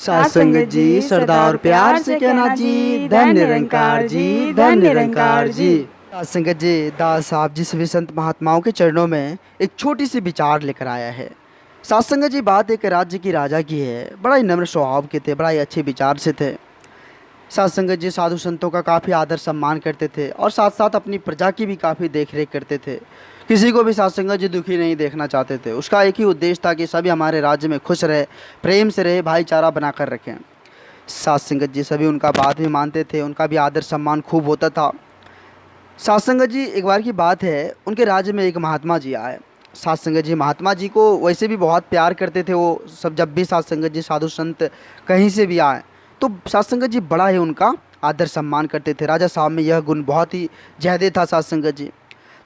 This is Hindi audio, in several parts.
साथ संगत जी, श्रद्धा और प्यार से कहना जी, धन निरंकार जी, धन निरंकार जी। साथ संगत जी, दास साहब जी सभी संत महात्माओं के चरणों में एक छोटी सी विचार लेकर आया है। साथ संगत जी, बात एक राज्य की राजा की है। बड़ा ही नम्र स्वभाव के थे, बड़ा ही अच्छे विचार से थे। साथ संगत जी साधु संतों का काफ़ी आदर सम्मान करते थे और साथ साथ अपनी प्रजा की भी काफ़ी देख रेख करते थे। किसी को भी साथ संगत जी दुखी नहीं देखना चाहते थे। उसका एक ही उद्देश्य था कि सभी हमारे राज्य में खुश रहे, प्रेम से रहे, भाईचारा बनाकर रखें। साथ संगत जी सभी उनका बात भी मानते थे, उनका भी आदर सम्मान खूब होता था। साथ संगत जी, एक बार की बात है, उनके राज्य में एक महात्मा जी आए। साथ संगत जी महात्मा जी को वैसे भी बहुत प्यार करते थे वो सब। जब भी साथ संगत जी साधु संत कहीं से भी आए तो साथ संगत जी बड़ा ही उनका आदर सम्मान करते थे। राजा साहब में यह गुण बहुत ही ज़्यादा था साथ संगत जी।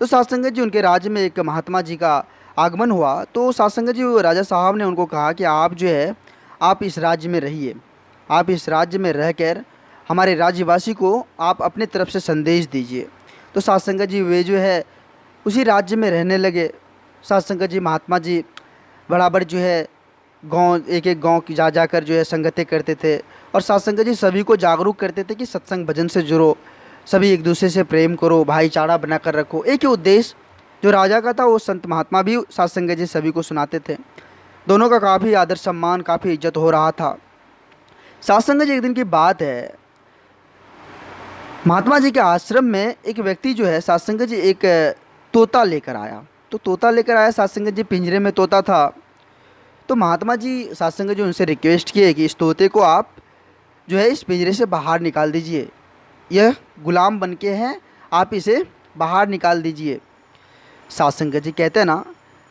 तो साथ संगत जी उनके राज्य में एक महात्मा जी का आगमन हुआ तो साथ संगत जी राजा साहब ने उनको कहा कि आप जो है आप इस राज्य में रहिए, आप इस राज्य में रहकर हमारे राज्यवासी को आप अपने तरफ से संदेश दीजिए। तो साथ संगत जी वे जो है उसी राज्य में रहने लगे। साथ संगत जी महात्मा जी बराबर जो है गांव, एक एक गांव की जा जाकर जो है संगतें करते थे और साथ संगत जी सभी को जागरूक करते थे कि सत्संग भजन से जुड़ो, सभी एक दूसरे से प्रेम करो, भाईचारा बनाकर रखो। एक ही उद्देश्य जो राजा का था वो संत महात्मा भी साथ संगत जी सभी को सुनाते थे। दोनों का काफ़ी आदर सम्मान, काफ़ी इज्जत हो रहा था। साथ संगत जी एक दिन की बात है, महात्मा जी के आश्रम में एक व्यक्ति जो है साथ संगत जी एक तोता लेकर आया। तो तोता लेकर आया साथ संगत जी, पिंजरे में तोता था। तो महात्मा जी साथ संगत जी उनसे रिक्वेस्ट किए कि इस तोते को आप जो है इस पिंजरे से बाहर निकाल दीजिए, यह गुलाम बन के हैं, आप इसे बाहर निकाल दीजिए। साथ संगत जी कहते हैं ना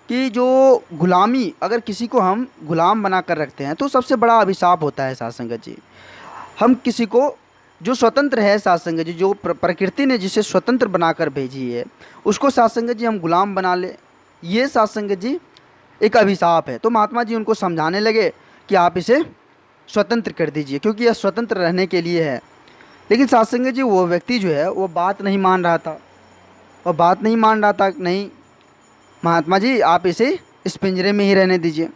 कि जो गुलामी, अगर किसी को हम गुलाम बना कर रखते हैं तो सबसे बड़ा अभिशाप होता है साथ संगत जी। हम किसी को जो स्वतंत्र है साथ संगत जी, जो प्रकृति ने जिसे स्वतंत्र बनाकर भेजी है उसको साथ संगत जी हम गुलाम बना ले, ये साथ संगत जी एक अभिशाप है। तो महात्मा जी उनको समझाने लगे कि आप इसे स्वतंत्र कर दीजिए क्योंकि यह स्वतंत्र रहने के लिए है। लेकिन साथ संगत जी वो व्यक्ति जो है वो बात नहीं मान रहा था, वो बात नहीं मान रहा था। नहीं महात्मा जी, आप इसे इस पिंजरे में ही रहने दीजिए।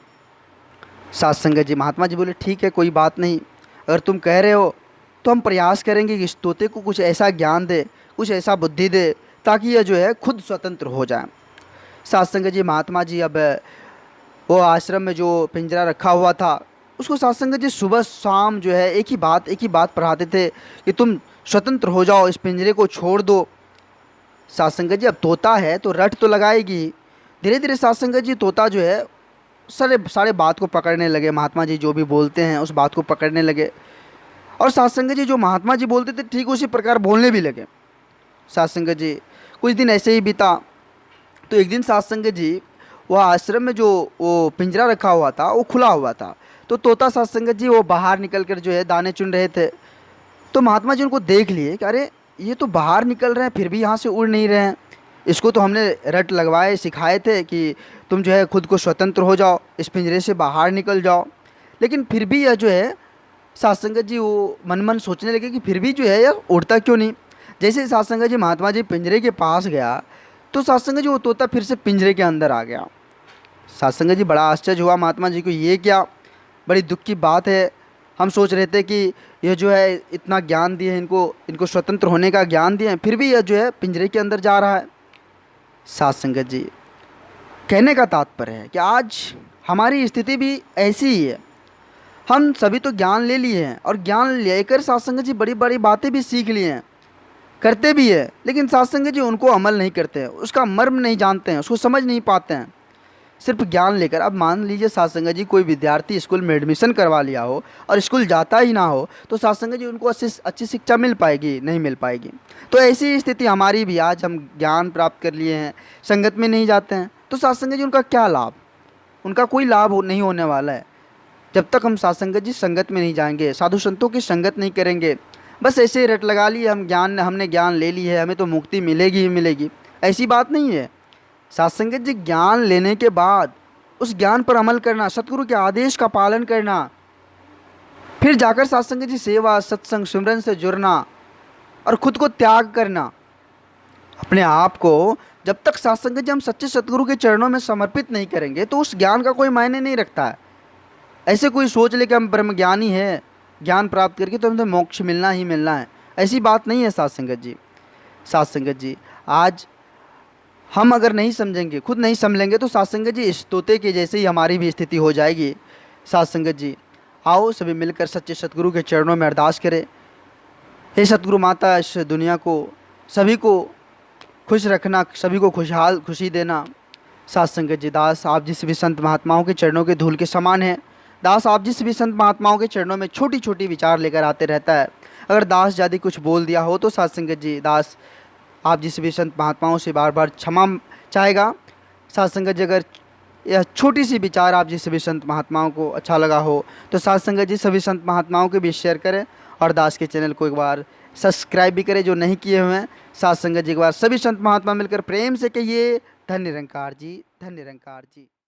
साथ संगत जी महात्मा जी बोले ठीक है, कोई बात नहीं, अगर तुम कह रहे हो तो हम प्रयास करेंगे कि इस तोते को कुछ ऐसा ज्ञान दे, कुछ ऐसा बुद्धि दे ताकि यह जो है खुद स्वतंत्र हो जाए। साथ संगत जी महात्मा जी अब वो आश्रम में जो पिंजरा रखा हुआ था उसको साथ संगत जी सुबह शाम जो है एक ही बात पढ़ाते थे कि तुम स्वतंत्र हो जाओ, इस पिंजरे को छोड़ दो। साथ संगत जी अब तोता है तो रट तो लगाएगी। धीरे धीरे साथ संगत जी तोता जो है सारे सारे बात को पकड़ने लगे, महात्मा जी जो भी बोलते हैं उस बात को पकड़ने लगे और साथ संगत जी जो महात्मा जी बोलते थे ठीक उसी प्रकार बोलने भी लगे। साथ संगत जी कुछ दिन ऐसे ही बीता तो एक दिन साथ संगत जी वह आश्रम में जो वो पिंजरा रखा हुआ था वो खुला हुआ था। तो तोता साथ संगत जी वो बाहर निकल कर जो है दाने चुन रहे थे। तो महात्मा जी उनको देख लिए कि अरे ये तो बाहर निकल रहे हैं फिर भी यहाँ से उड़ नहीं रहे हैं, इसको तो हमने रट लगवाए सिखाए थे कि तुम जो है खुद को स्वतंत्र हो जाओ, इस पिंजरे से बाहर निकल जाओ, लेकिन फिर भी यह जो है साथ संगत जी वो मन मन सोचने लगे कि फिर भी जो है यह उड़ता क्यों नहीं। जैसे ही साथ संगत जी महात्मा जी पिंजरे के पास गया तो साथ संगत जी वो तोता फिर से पिंजरे के अंदर आ गया। साथ संगत जी बड़ा आश्चर्य हुआ महात्मा जी को, ये क्या, बड़ी दुख की बात है। हम सोच रहे थे कि यह जो है इतना ज्ञान दिए हैं इनको स्वतंत्र होने का ज्ञान दिए हैं, फिर भी यह जो है पिंजरे के अंदर जा रहा है। साथ संगत जी कहने का तात्पर्य है कि आज हमारी स्थिति भी ऐसी ही है। हम सभी तो ज्ञान ले लिए हैं और ज्ञान लेकर साथ संगत जी बड़ी बड़ी बातें भी सीख लिए हैं, करते भी है, लेकिन साथ संगत जी उनको अमल नहीं करते हैं, उसका मर्म नहीं जानते हैं, उसको समझ नहीं पाते हैं। सिर्फ ज्ञान लेकर, अब मान लीजिए साथ संगत जी कोई विद्यार्थी स्कूल में एडमिशन करवा लिया हो और स्कूल जाता ही ना हो तो साथ संगत जी उनको अच्छी शिक्षा मिल पाएगी? नहीं मिल पाएगी। तो ऐसी स्थिति हमारी भी, आज हम ज्ञान प्राप्त कर लिए हैं, संगत में नहीं जाते हैं तो साथ संगत जी उनका क्या लाभ? उनका कोई लाभ नहीं होने वाला है जब तक हम साथ संगत जी संगत में नहीं जाएंगे, साधु संतों की संगत नहीं करेंगे। बस ऐसे ही रट लगा ली हमने ज्ञान ले ली है, हमें तो मुक्ति मिलेगी ही मिलेगी, ऐसी बात नहीं है। साथ संगत जी ज्ञान लेने के बाद उस ज्ञान पर अमल करना, सतगुरु के आदेश का पालन करना, फिर जाकर साथ संगत जी सेवा सत्संग सिमरन से जुड़ना और खुद को त्याग करना, अपने आप को जब तक साथ संगत जी हम सच्चे सतगुरु के चरणों में समर्पित नहीं करेंगे तो उस ज्ञान का कोई मायने नहीं रखता है। ऐसे कोई सोच ले कि हम ब्रह्म ज्ञानी है, ज्ञान प्राप्त करके तो हमें मोक्ष मिलना ही मिलना है, ऐसी बात नहीं है साथ संगत जी। साथ संगत जी, आज हम अगर नहीं समझेंगे, खुद नहीं समझेंगे, तो साथ संगत जी इस तोते के जैसे ही हमारी भी स्थिति हो जाएगी। साथ संगत जी, आओ सभी मिलकर सच्चे सतगुरु के चरणों में अरदास करें। हे सतगुरु माता, इस दुनिया को, सभी को खुश रखना, सभी को खुशहाल खुशी देना। साथ संगत जी, दास आप जिस भी संत महात्माओं के चरणों के धूल के समान हैं। दास आप जिस भी संत महात्माओं के चरणों में छोटी छोटी विचार लेकर आते रहता है। अगर दास ज़्यादा कुछ बोल दिया हो तो साथ संगत जी, दास आप जिस भी संत महात्माओं से बार बार क्षमा चाहेगा। साथ संगत जी, अगर यह छोटी सी विचार आप जिस भी संत महात्माओं को अच्छा लगा हो तो साथ संगत जी सभी संत महात्माओं के बीच शेयर करें, और दास के चैनल को एक बार सब्सक्राइब भी करें जो नहीं किए हुए हैं। साथ संगत जी, एक बार सभी संत महात्मा मिलकर प्रेम से कहिए, धन्य निरंकार जी, धन्य निरंकार जी।